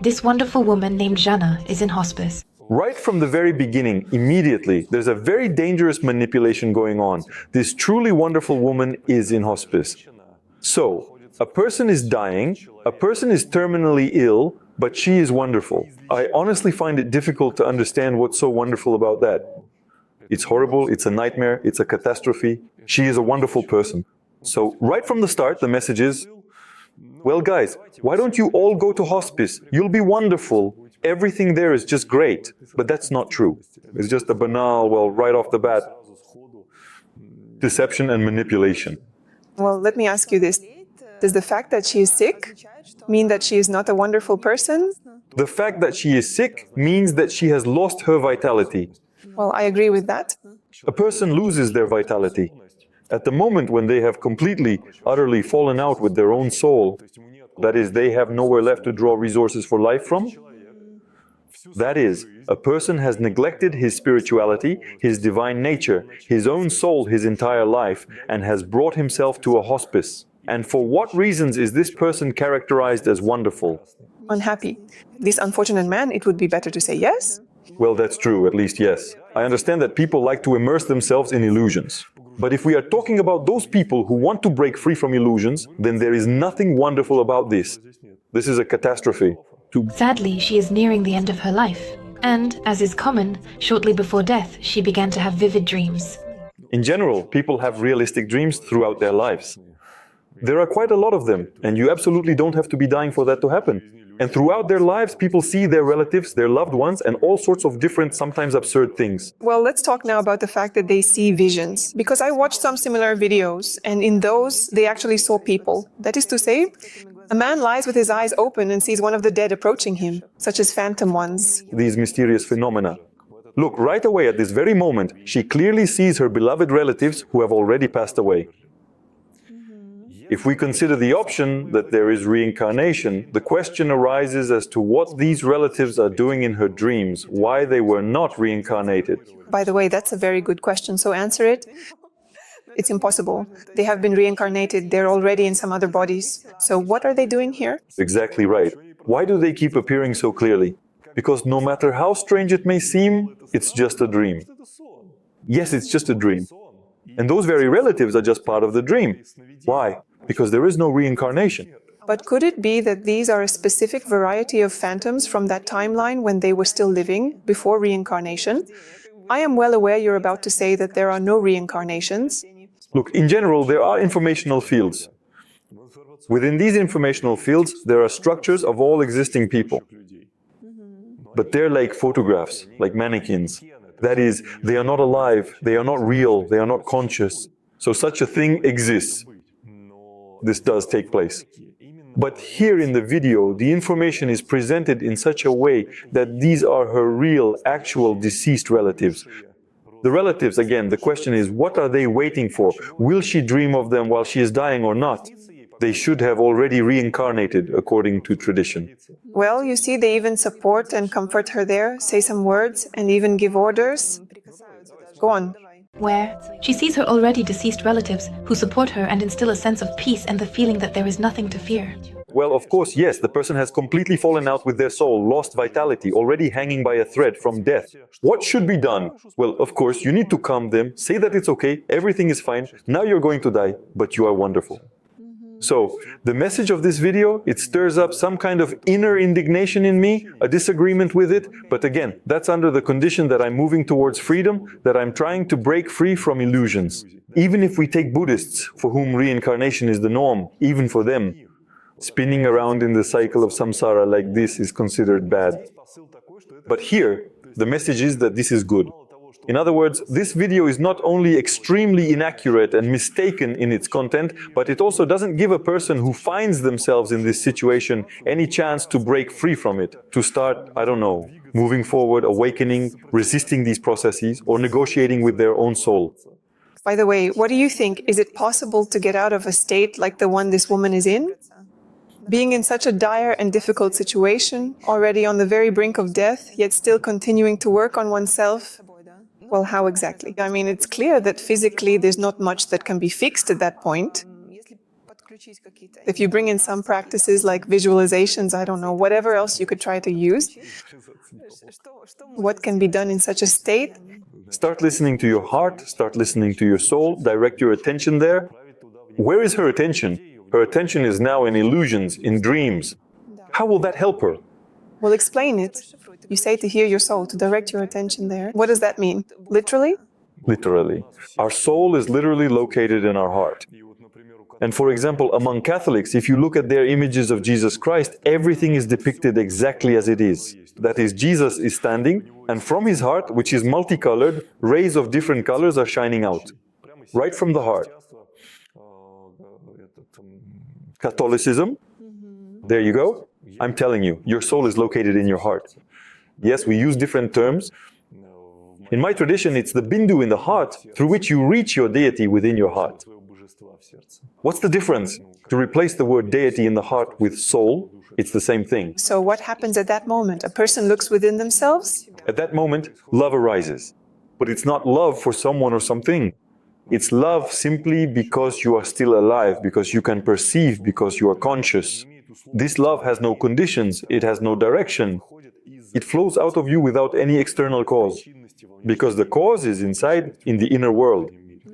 this wonderful woman named Jana is in hospice. Right from the very beginning, immediately, there's a very dangerous manipulation going on. This truly wonderful woman is in hospice. So, a person is dying, a person is terminally ill, but she is wonderful. I honestly find it difficult to understand what's so wonderful about that. It's horrible, it's a nightmare, it's a catastrophe. She is a wonderful person. So, right from the start, the message is, well guys, why don't you all go to hospice? You'll be wonderful. Everything there is just great. But that's not true. It's just a banal, well, right off the bat, deception and manipulation. Well, let me ask you this. Does the fact that she is sick mean that she is not a wonderful person? The fact that she is sick means that she has lost her vitality. Well, I agree with that. A person loses their vitality. At the moment when they have completely, utterly fallen out with their own soul, that is, they have nowhere left to draw resources for life from, that is, a person has neglected his spirituality, his divine nature, his own soul his entire life, and has brought himself to a hospice. And for what reasons is this person characterized as wonderful? Unhappy. This unfortunate man, it would be better to say yes? Well, that's true, at least yes. I understand that people like to immerse themselves in illusions. But if we are talking about those people who want to break free from illusions, then there is nothing wonderful about this. This is a catastrophe. Sadly, she is nearing the end of her life. And, as is common, shortly before death, she began to have vivid dreams. In general, people have realistic dreams throughout their lives. There are quite a lot of them, and you absolutely don't have to be dying for that to happen. And throughout their lives, people see their relatives, their loved ones, and all sorts of different, sometimes absurd things. Well, let's talk now about the fact that they see visions. Because I watched some similar videos, and in those, they actually saw people. That is to say, a man lies with his eyes open and sees one of the dead approaching him, such as phantom ones. These mysterious phenomena. Look, right away at this very moment, she clearly sees her beloved relatives who have already passed away. If we consider the option that there is reincarnation, the question arises as to what these relatives are doing in her dreams, why they were not reincarnated. By the way, that's a very good question, so answer it. It's impossible. They have been reincarnated, they're already in some other bodies. So what are they doing here? Exactly right. Why do they keep appearing so clearly? Because no matter how strange it may seem, it's just a dream. Yes, it's just a dream. And those very relatives are just part of the dream. Why? Because there is no reincarnation. But could it be that these are a specific variety of phantoms from that timeline when they were still living, before reincarnation? I am well aware you're about to say that there are no reincarnations. Look, in general, there are informational fields. Within these informational fields, there are structures of all existing people. But they're like photographs, like mannequins. That is, they are not alive, they are not real, they are not conscious. So such a thing exists. This does take place. But here in the video, the information is presented in such a way that these are her real, actual deceased relatives. The relatives, again, the question is, what are they waiting for? Will she dream of them while she is dying or not? They should have already reincarnated, according to tradition. Well, you see, they even support and comfort her there, say some words, and even give orders. Go on. Where she sees her already deceased relatives who support her and instill a sense of peace and the feeling that there is nothing to fear. Well, of course, yes, the person has completely fallen out with their soul, lost vitality, already hanging by a thread from death. What should be done? Well, of course, you need to calm them, say that it's okay, everything is fine, now you're going to die, but you are wonderful. So, the message of this video, it stirs up some kind of inner indignation in me, a disagreement with it, but again, that's under the condition that I'm moving towards freedom, that I'm trying to break free from illusions. Even if we take Buddhists, for whom reincarnation is the norm, even for them, spinning around in the cycle of samsara like this is considered bad. But here, the message is that this is good. In other words, this video is not only extremely inaccurate and mistaken in its content, but it also doesn't give a person who finds themselves in this situation any chance to break free from it, to start, I don't know, moving forward, awakening, resisting these processes, or negotiating with their own soul. By the way, what do you think? Is it possible to get out of a state like the one this woman is in? Being in such a dire and difficult situation, already on the very brink of death, yet still continuing to work on oneself. Well, how exactly? I mean, it's clear that physically there's not much that can be fixed at that point. If you bring in some practices like visualizations, I don't know, whatever else you could try to use, what can be done in such a state? Start listening to your heart, start listening to your soul, direct your attention there. Where is her attention? Her attention is now in illusions, in dreams. How will that help her? Well, explain it. You say to hear your soul, to direct your attention there. What does that mean? Literally? Literally. Our soul is literally located in our heart. And for example, among Catholics, if you look at their images of Jesus Christ, everything is depicted exactly as it is. That is, Jesus is standing, and from his heart, which is multicolored, rays of different colors are shining out. Right from the heart. Catholicism, there you go. I'm telling you, your soul is located in your heart. Yes, we use different terms. In my tradition, it's the bindu in the heart through which you reach your deity within your heart. What's the difference? To replace the word deity in the heart with soul, it's the same thing. So what happens at that moment? A person looks within themselves? At that moment, love arises. But it's not love for someone or something. It's love simply because you are still alive, because you can perceive, because you are conscious. This love has no conditions, it has no direction. It flows out of you without any external cause. Because the cause is inside, in the inner world.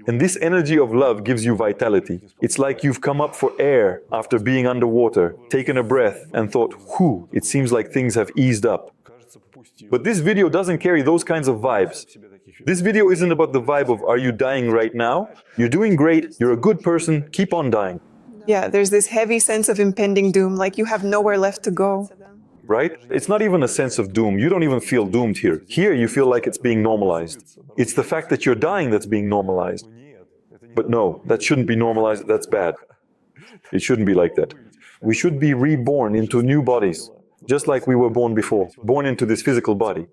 And this energy of love gives you vitality. It's like you've come up for air after being underwater, taken a breath and thought, whew, it seems like things have eased up. But this video doesn't carry those kinds of vibes. This video isn't about the vibe of, are you dying right now? You're doing great, you're a good person, keep on dying. Yeah, there's this heavy sense of impending doom, like you have nowhere left to go. Right? It's not even a sense of doom. You don't even feel doomed here. Here you feel like it's being normalized. It's the fact that you're dying that's being normalized. But no, that shouldn't be normalized, that's bad. It shouldn't be like that. We should be reborn into new bodies, just like we were born before, born into this physical body.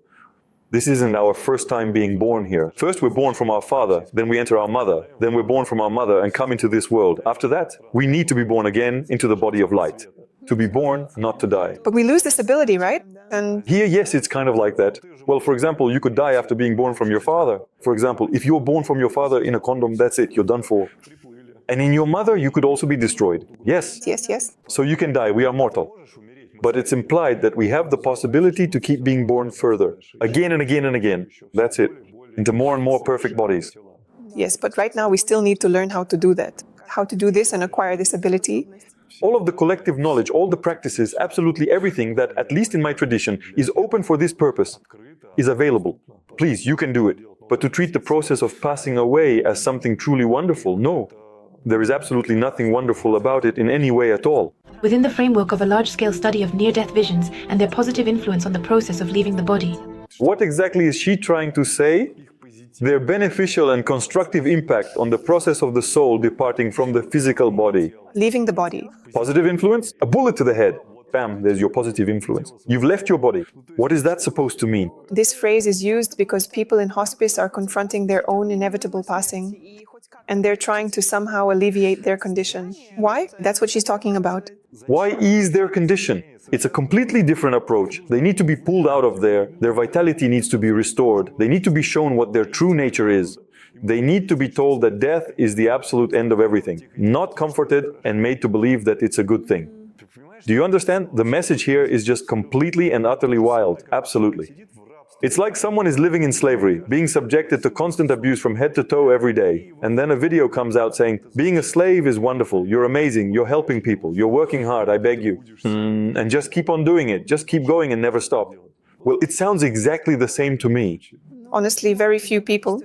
This isn't our first time being born here. First we're born from our father, then we enter our mother, then we're born from our mother and come into this world. After that, we need to be born again into the body of light. To be born, not to die. But we lose this ability, right? And here, yes, it's kind of like that. Well, for example, you could die after being born from your father. For example, if you're born from your father in a condom, that's it, you're done for. And in your mother, you could also be destroyed. Yes. yes. So you can die, we are mortal. But it's implied that we have the possibility to keep being born further, again and again and again. That's it, into more and more perfect bodies. Yes, but right now we still need to learn how to do that. How to do this and acquire this ability. All of the collective knowledge, all the practices, absolutely everything that, at least in my tradition, is open for this purpose, is available. Please, you can do it. But to treat the process of passing away as something truly wonderful, no. There is absolutely nothing wonderful about it in any way at all. Within the framework of a large-scale study of near-death visions and their positive influence on the process of leaving the body. What exactly is she trying to say? Their beneficial and constructive impact on the process of the soul departing from the physical body. Leaving the body. Positive influence? A bullet to the head. Bam, there's your positive influence. You've left your body. What is that supposed to mean? This phrase is used because people in hospice are confronting their own inevitable passing. And they're trying to somehow alleviate their condition. Why? That's what she's talking about. Why ease their condition? It's a completely different approach. They need to be pulled out of there. Their vitality needs to be restored. They need to be shown what their true nature is. They need to be told that death is the absolute end of everything, not comforted and made to believe that it's a good thing. Do you understand? The message here is just completely and utterly wild. Absolutely. It's like someone is living in slavery, being subjected to constant abuse from head to toe every day. And then a video comes out saying, being a slave is wonderful, you're amazing, you're helping people, you're working hard, I beg you. And just keep on doing it, just keep going and never stop. Well, it sounds exactly the same to me. Honestly, very few people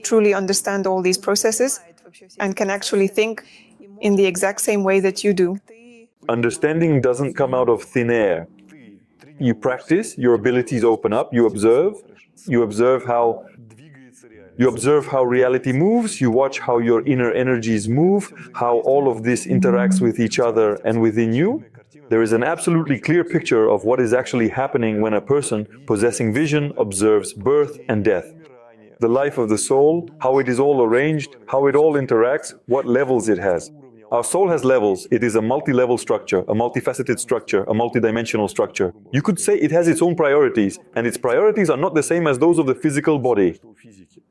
truly understand all these processes and can actually think in the exact same way that you do. Understanding doesn't come out of thin air. You practice, your abilities open up, you observe how reality moves, you watch how your inner energies move, how all of this interacts with each other and within you. There is an absolutely clear picture of what is actually happening when a person possessing vision observes birth and death. The life of the soul, how it is all arranged, how it all interacts, what levels it has. Our soul has levels. It is a multi-level structure, a multifaceted structure, a multidimensional structure. You could say it has its own priorities, and its priorities are not the same as those of the physical body.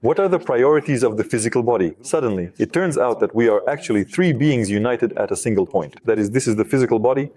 What are the priorities of the physical body? Suddenly, it turns out that we are actually three beings united at a single point. That is, this is the physical body,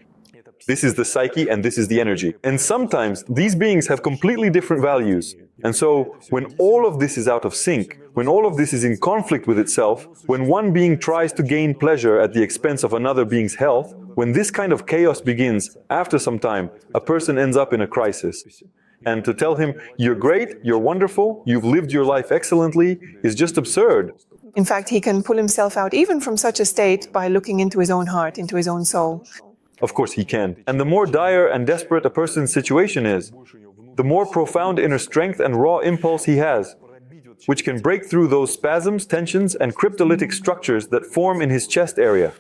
this is the psyche, and this is the energy. And sometimes these beings have completely different values. And so, when all of this is out of sync, when all of this is in conflict with itself, when one being tries to gain pleasure at the expense of another being's health, when this kind of chaos begins, after some time, a person ends up in a crisis. And to tell him, you're great, you're wonderful, you've lived your life excellently, is just absurd. In fact, he can pull himself out even from such a state by looking into his own heart, into his own soul. Of course he can. And the more dire and desperate a person's situation is, the more profound inner strength and raw impulse he has, which can break through those spasms, tensions, and cryptolytic structures that form in his chest area.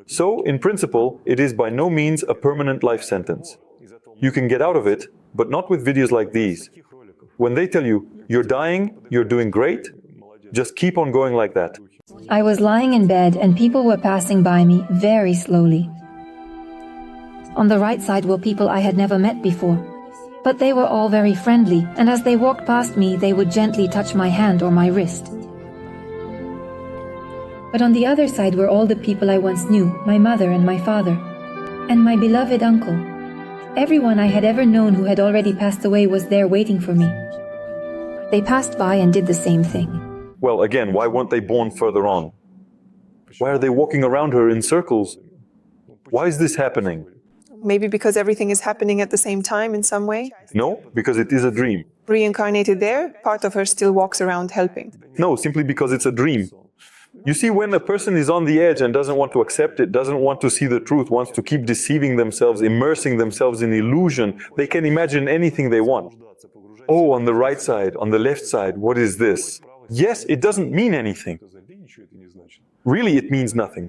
So, in principle, it is by no means a permanent life sentence. You can get out of it, but not with videos like these. When they tell you, you're dying, you're doing great, just keep on going like that. I was lying in bed and people were passing by me very slowly. On the right side were people I had never met before. But they were all very friendly, and as they walked past me, they would gently touch my hand or my wrist. But on the other side were all the people I once knew, my mother and my father, and my beloved uncle. Everyone I had ever known who had already passed away was there waiting for me. They passed by and did the same thing. Well, again, why weren't they born further on? Why are they walking around her in circles? Why is this happening? Maybe because everything is happening at the same time in some way? No, because it is a dream. Reincarnated there, part of her still walks around helping. No, simply because it's a dream. You see, when a person is on the edge and doesn't want to accept it, doesn't want to see the truth, wants to keep deceiving themselves, immersing themselves in illusion, they can imagine anything they want. Oh, on the right side, on the left side, what is this? Yes, it doesn't mean anything. Really, it means nothing.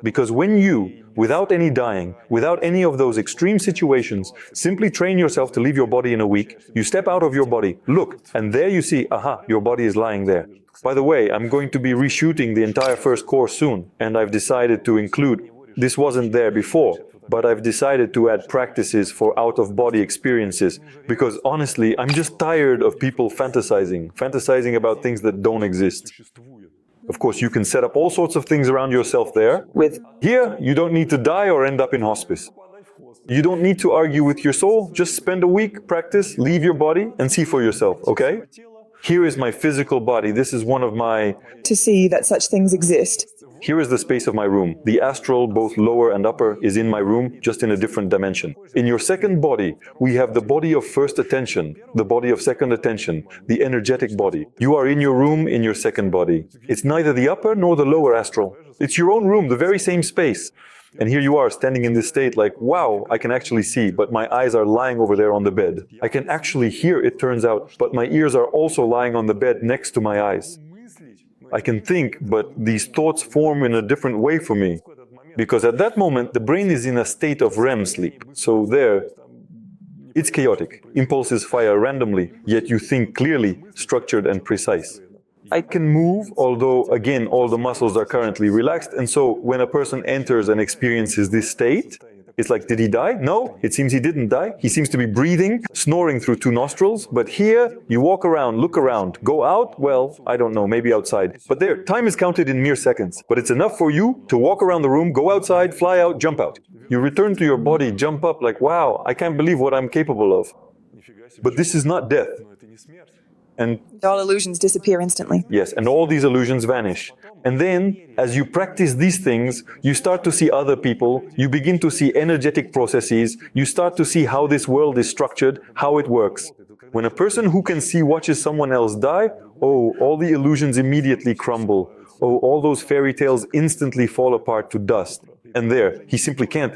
Because when you, without any dying, without any of those extreme situations, simply train yourself to leave your body in a week, you step out of your body, look, and there you see, aha, your body is lying there. By the way, I'm going to be reshooting the entire first course soon, and I've decided to include, this wasn't there before, but I've decided to add practices for out-of-body experiences, because honestly, I'm just tired of people fantasizing about things that don't exist. Of course, you can set up all sorts of things around yourself there. Here, you don't need to die or end up in hospice. You don't need to argue with your soul. Just spend a week, practice, leave your body, and see for yourself, okay? Here is my physical body. This is one of my... To see that such things exist. Here is the space of my room. The astral, both lower and upper, is in my room, just in a different dimension. In your second body, we have the body of first attention, the body of second attention, the energetic body. You are in your room, in your second body. It's neither the upper nor the lower astral. It's your own room, the very same space. And here you are, standing in this state like, wow, I can actually see, but my eyes are lying over there on the bed. I can actually hear, it turns out, but my ears are also lying on the bed next to my eyes. I can think, but these thoughts form in a different way for me. Because at that moment, the brain is in a state of REM sleep. So there, it's chaotic. Impulses fire randomly, yet you think clearly, structured and precise. I can move, although, again, all the muscles are currently relaxed. And so when a person enters and experiences this state, it's like, did he die? No, it seems he didn't die. He seems to be breathing, snoring through two nostrils. But here, you walk around, look around, go out, well, I don't know, maybe outside. But there, time is counted in mere seconds. But it's enough for you to walk around the room, go outside, fly out, jump out. You return to your body, jump up like, wow, I can't believe what I'm capable of. But this is not death. And All illusions disappear instantly. yes, and all these illusions vanish. And then, as you practice these things, you start to see other people, you begin to see energetic processes, you start to see how this world is structured, how it works. When a person who can see watches someone else die, oh, all the illusions immediately crumble. Oh, all those fairy tales instantly fall apart to dust. And there, he simply can't.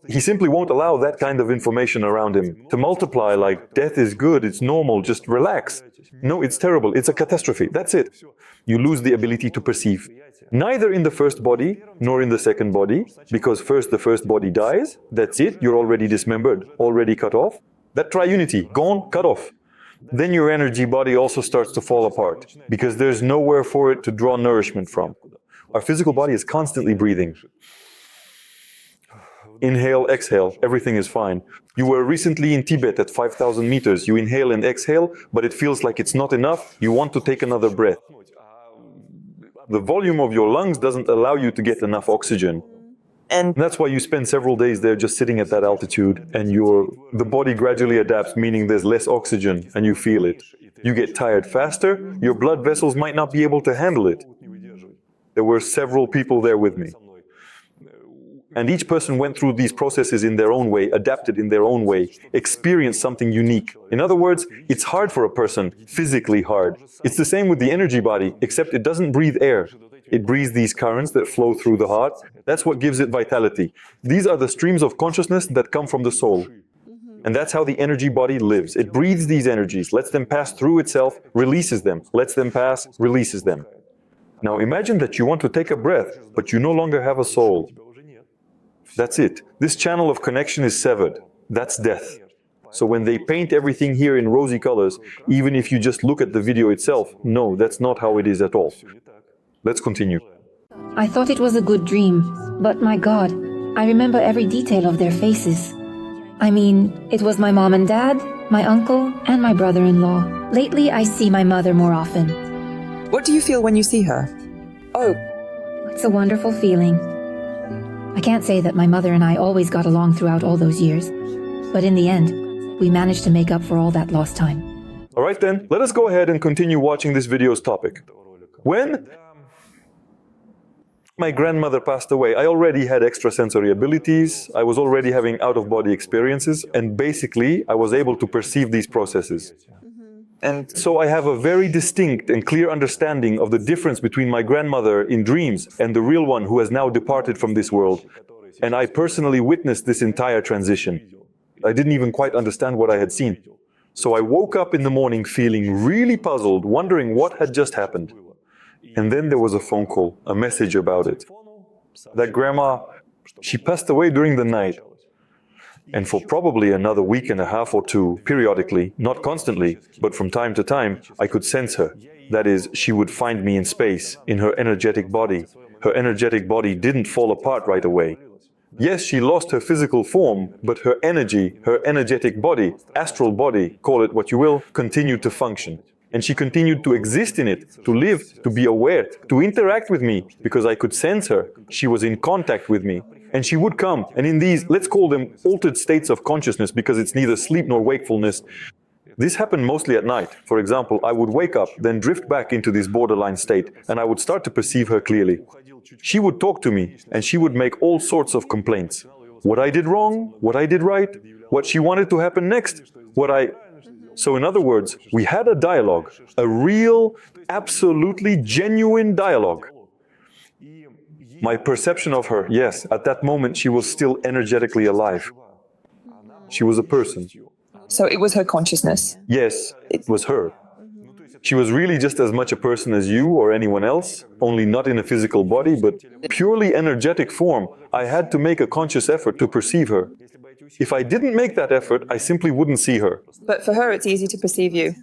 He simply won't allow that kind of information around him to multiply like, death is good, it's normal, just relax. No, it's terrible, it's a catastrophe, that's it. You lose the ability to perceive. Neither in the first body, nor in the second body, because first the first body dies, that's it, you're already dismembered, already cut off. That triunity, gone, cut off. Then your energy body also starts to fall apart, because there's nowhere for it to draw nourishment from. Our physical body is constantly breathing. Inhale, exhale, everything is fine. You were recently in Tibet at 5,000 meters. You inhale and exhale, but it feels like it's not enough. You want to take another breath. The volume of your lungs doesn't allow you to get enough oxygen. And That's why you spend several days there just sitting at that altitude, and the body gradually adapts, meaning there's less oxygen and you feel it. You get tired faster, your blood vessels might not be able to handle it. There were several people there with me. And each person went through these processes in their own way, adapted in their own way, experienced something unique. In other words, it's hard for a person, physically hard. It's the same with the energy body, except it doesn't breathe air. It breathes these currents that flow through the heart. That's what gives it vitality. These are the streams of consciousness that come from the soul. And that's how the energy body lives. It breathes these energies, lets them pass through itself, releases them, lets them pass, releases them. Now imagine that you want to take a breath, but you no longer have a soul. That's it. This channel of connection is severed. That's death. So when they paint everything here in rosy colors, even if you just look at the video itself, no, that's not how it is at all. Let's continue. I thought it was a good dream, but my God, I remember every detail of their faces. I mean, it was my mom and dad, my uncle, and my brother-in-law. Lately, I see my mother more often. what do you feel when you see her? Oh, It's a wonderful feeling. I can't say that my mother and I always got along throughout all those years, but in the end, we managed to make up for all that lost time. All right then, let us go ahead and continue watching this video's topic. When my grandmother passed away, I already had extrasensory abilities, I was already having out-of-body experiences, and basically I was able to perceive these processes. and So I have a very distinct and clear understanding of the difference between my grandmother in dreams and the real one who has now departed from this world. And I personally witnessed this entire transition. I didn't even quite understand what I had seen. So I woke up in the morning feeling really puzzled, wondering what had just happened. And then there was a phone call, a message about it. That grandma, she passed away during the night. And for probably another week and a half or two, periodically, not constantly, but from time to time, I could sense her. That is, she would find me in space, in her energetic body. Her energetic body didn't fall apart right away. Yes, she lost her physical form, but her energy, her energetic body, astral body, call it what you will, continued to function. And she continued to exist in it, to live, to be aware, to interact with me, because I could sense her. She was in contact with me. And she would come, and in these, let's call them altered states of consciousness, because it's neither sleep nor wakefulness. This happened mostly at night. For example, I would wake up, then drift back into this borderline state, and I would start to perceive her clearly. She would talk to me, and she would make all sorts of complaints. What I did wrong, what I did right, what she wanted to happen next, So in other words, we had a dialogue, a real, absolutely genuine dialogue. My perception of her, yes, at that moment she was still energetically alive. She was a person. so it was her consciousness. Yes, it was her. She was really just as much a person as you or anyone else, only not in a physical body, but purely energetic form. I had to make a conscious effort to perceive her. If I didn't make that effort, I simply wouldn't see her. But for her, it's easy to perceive you.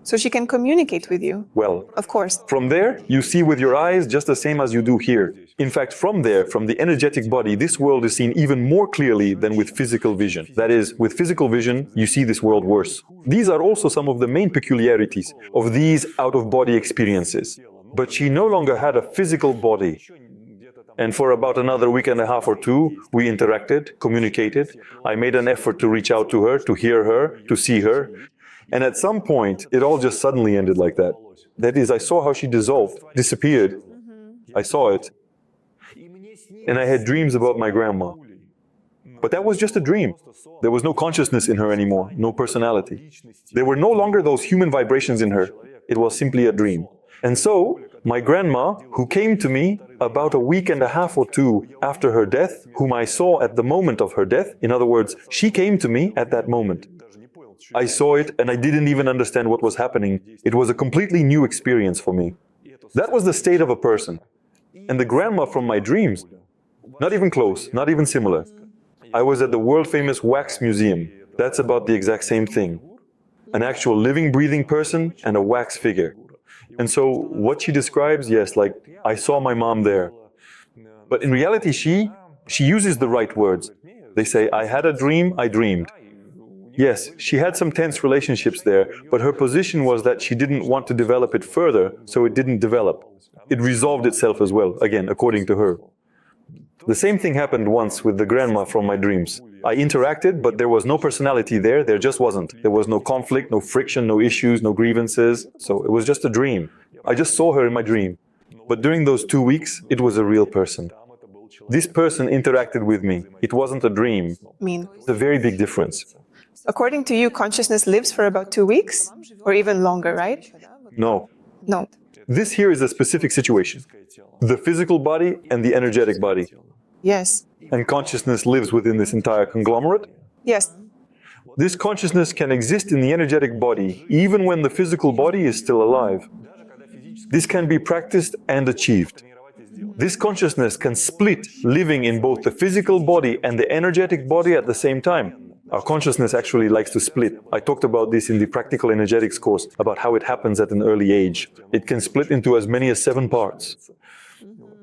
So she can communicate with you. Well, Of course. from there, you see with your eyes just the same as you do here. In fact, from there, from the energetic body, this world is seen even more clearly than with physical vision. That is, with physical vision, you see this world worse. These are also some of the main peculiarities of these out-of-body experiences. But she no longer had a physical body. And for about another week and a half or two, we interacted, communicated. I made an effort to reach out to her, to hear her, to see her. And at some point, it all just suddenly ended like that. That is, I saw how she dissolved, disappeared. I saw it. And I had dreams about my grandma. But that was just a dream. There was no consciousness in her anymore, no personality. There were no longer those human vibrations in her. It was simply a dream. And so, my grandma, who came to me about a week and a half or two after her death, whom I saw at the moment of her death, in other words, she came to me at that moment. I saw it and I didn't even understand what was happening. It was a completely new experience for me. That was the state of a person. And the grandma from my dreams, not even close, not even similar. I was at the world-famous wax museum. That's about the exact same thing. An actual living, breathing person and a wax figure. And so what she describes, yes, like, I saw my mom there. But in reality, she uses the right words. They say, I had a dream, I dreamed. Yes, she had some tense relationships there, but her position was that she didn't want to develop it further, so it didn't develop. It resolved itself as well, again, according to her. The same thing happened once with the grandma from my dreams. I interacted, but there was no personality there just wasn't. There was no conflict, no friction, no issues, no grievances, so it was just a dream. I just saw her in my dream. But during those 2 weeks, it was a real person. This person interacted with me. It wasn't a dream. It's a very big difference. According to you, consciousness lives for about 2 weeks or even longer, right? No. No. This here is a specific situation. The physical body and the energetic body. Yes. And consciousness lives within this entire conglomerate. Yes. This consciousness can exist in the energetic body, even when the physical body is still alive. This can be practiced and achieved. This consciousness can split, living in both the physical body and the energetic body at the same time. Our consciousness actually likes to split. I talked about this in the Practical Energetics course, about how it happens at an early age. It can split into as many as 7 parts.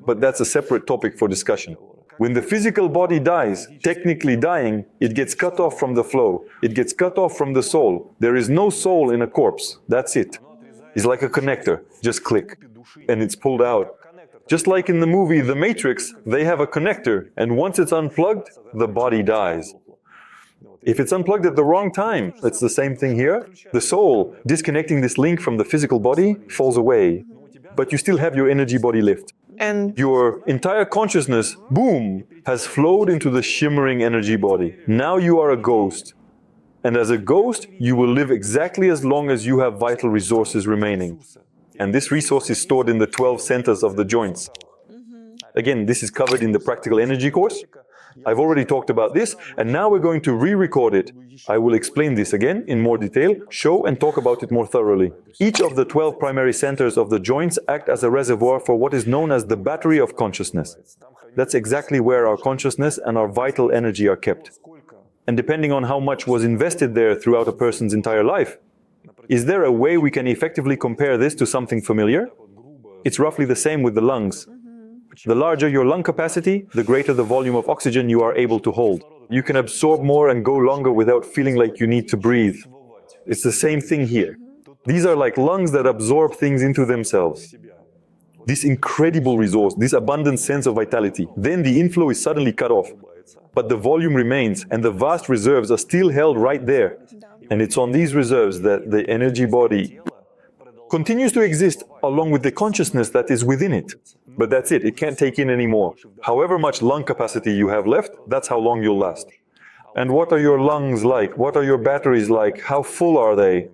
But that's a separate topic for discussion. When the physical body dies, technically dying, it gets cut off from the flow. It gets cut off from the soul. There is no soul in a corpse. That's it. It's like a connector. Just click. And it's pulled out. Just like in the movie The Matrix, they have a connector, and once it's unplugged, the body dies. If it's unplugged at the wrong time, it's the same thing here. The soul, disconnecting this link from the physical body, falls away. But you still have your energy body lift. And your entire consciousness, boom, has flowed into the shimmering energy body. Now you are a ghost. And as a ghost, you will live exactly as long as you have vital resources remaining. And this resource is stored in the 12 centers of the joints. Again, this is covered in the Practical Energy course. I've already talked about this, and now we're going to re-record it. I will explain this again in more detail, show and talk about it more thoroughly. Each of the 12 primary centers of the joints act as a reservoir for what is known as the battery of consciousness. That's exactly where our consciousness and our vital energy are kept. And depending on how much was invested there throughout a person's entire life, is there a way we can effectively compare this to something familiar? It's roughly the same with the lungs. The larger your lung capacity, the greater the volume of oxygen you are able to hold. You can absorb more and go longer without feeling like you need to breathe. It's the same thing here. These are like lungs that absorb things into themselves. This incredible resource, this abundant sense of vitality. Then the inflow is suddenly cut off. But the volume remains, and the vast reserves are still held right there. And it's on these reserves that the energy body continues to exist along with the consciousness that is within it. But that's it can't take in any more. However much lung capacity you have left, that's how long you'll last. And what are your lungs like? What are your batteries like? How full are they?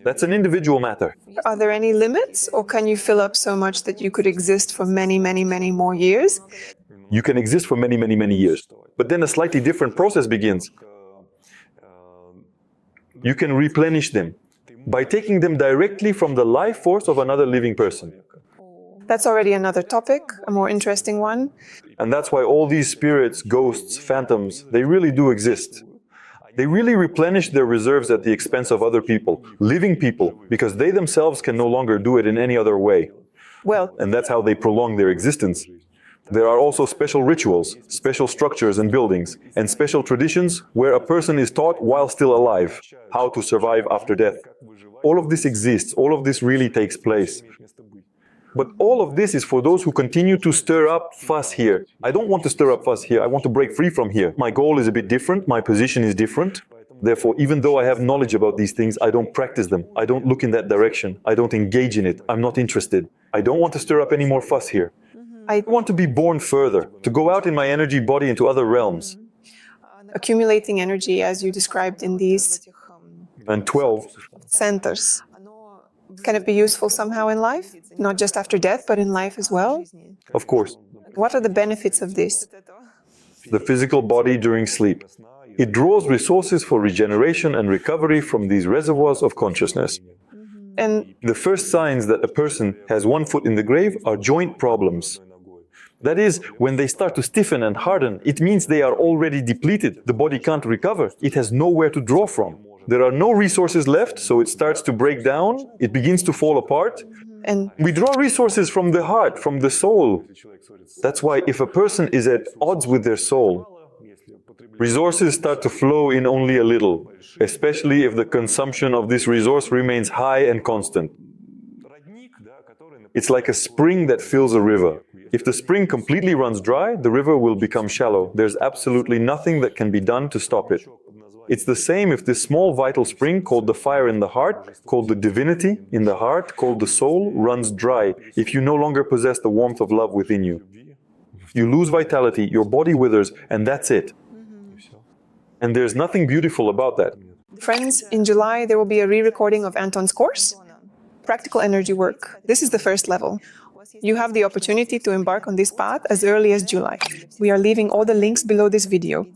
That's an individual matter. are there any limits, or can you fill up so much that you could exist for many, many, many more years? You can exist for many, many, many years. But then a slightly different process begins. You can replenish them by taking them directly from the life force of another living person. That's already another topic, a more interesting one. And that's why all these spirits, ghosts, phantoms, they really do exist. They really replenish their reserves at the expense of other people, living people, because they themselves can no longer do it in any other way. Well, And that's how they prolong their existence. There are also special rituals, special structures and buildings, and special traditions where a person is taught while still alive how to survive after death. All of this exists, all of this really takes place. But all of this is for those who continue to stir up fuss here. I don't want to stir up fuss here, I want to break free from here. My goal is a bit different, my position is different. Therefore, even though I have knowledge about these things, I don't practice them. I don't look in that direction. I don't engage in it. I'm not interested. I don't want to stir up any more fuss here. I want to be born further, to go out in my energy body into other realms. accumulating energy, as you described in these And 12, centers. Can it be useful somehow in life? Not just after death, but in life as well? of course, What are the benefits of this? the physical body during sleep. It draws resources for regeneration and recovery from these reservoirs of consciousness. And The first signs that a person has one foot in the grave are joint problems. That is, when they start to stiffen and harden, it means they are already depleted. The body can't recover. It has nowhere to draw from. There are no resources left, so it starts to break down, it begins to fall apart. And We draw resources from the heart, from the soul. That's why if a person is at odds with their soul, resources start to flow in only a little, especially if the consumption of this resource remains high and constant. It's like a spring that fills a river. If the spring completely runs dry, the river will become shallow. There's absolutely nothing that can be done to stop it. It's the same if this small vital spring, called the fire in the heart, called the divinity in the heart, called the soul, runs dry, if you no longer possess the warmth of love within you. You lose vitality, your body withers, and that's it. And there's nothing beautiful about that. friends, in July there will be a re-recording of Anton's course, Practical Energy Work. This is the first level. You have the opportunity to embark on this path as early as July. We are leaving all the links below this video.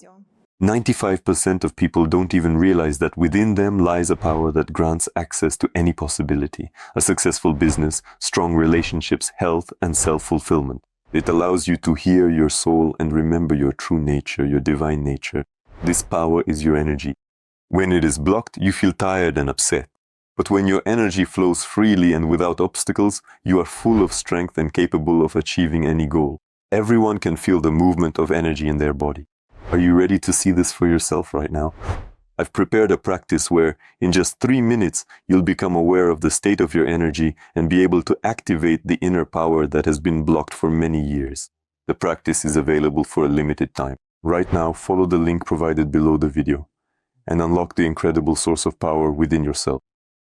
95% of people don't even realize that within them lies a power that grants access to any possibility, a successful business, strong relationships, health, and self-fulfillment. It allows you to hear your soul and remember your true nature, your divine nature. This power is your energy. When it is blocked, you feel tired and upset. But when your energy flows freely and without obstacles, you are full of strength and capable of achieving any goal. Everyone can feel the movement of energy in their body. Are you ready to see this for yourself right now? I've prepared a practice where, in just 3 minutes, you'll become aware of the state of your energy and be able to activate the inner power that has been blocked for many years. The practice is available for a limited time. Right now, follow the link provided below the video and unlock the incredible source of power within yourself.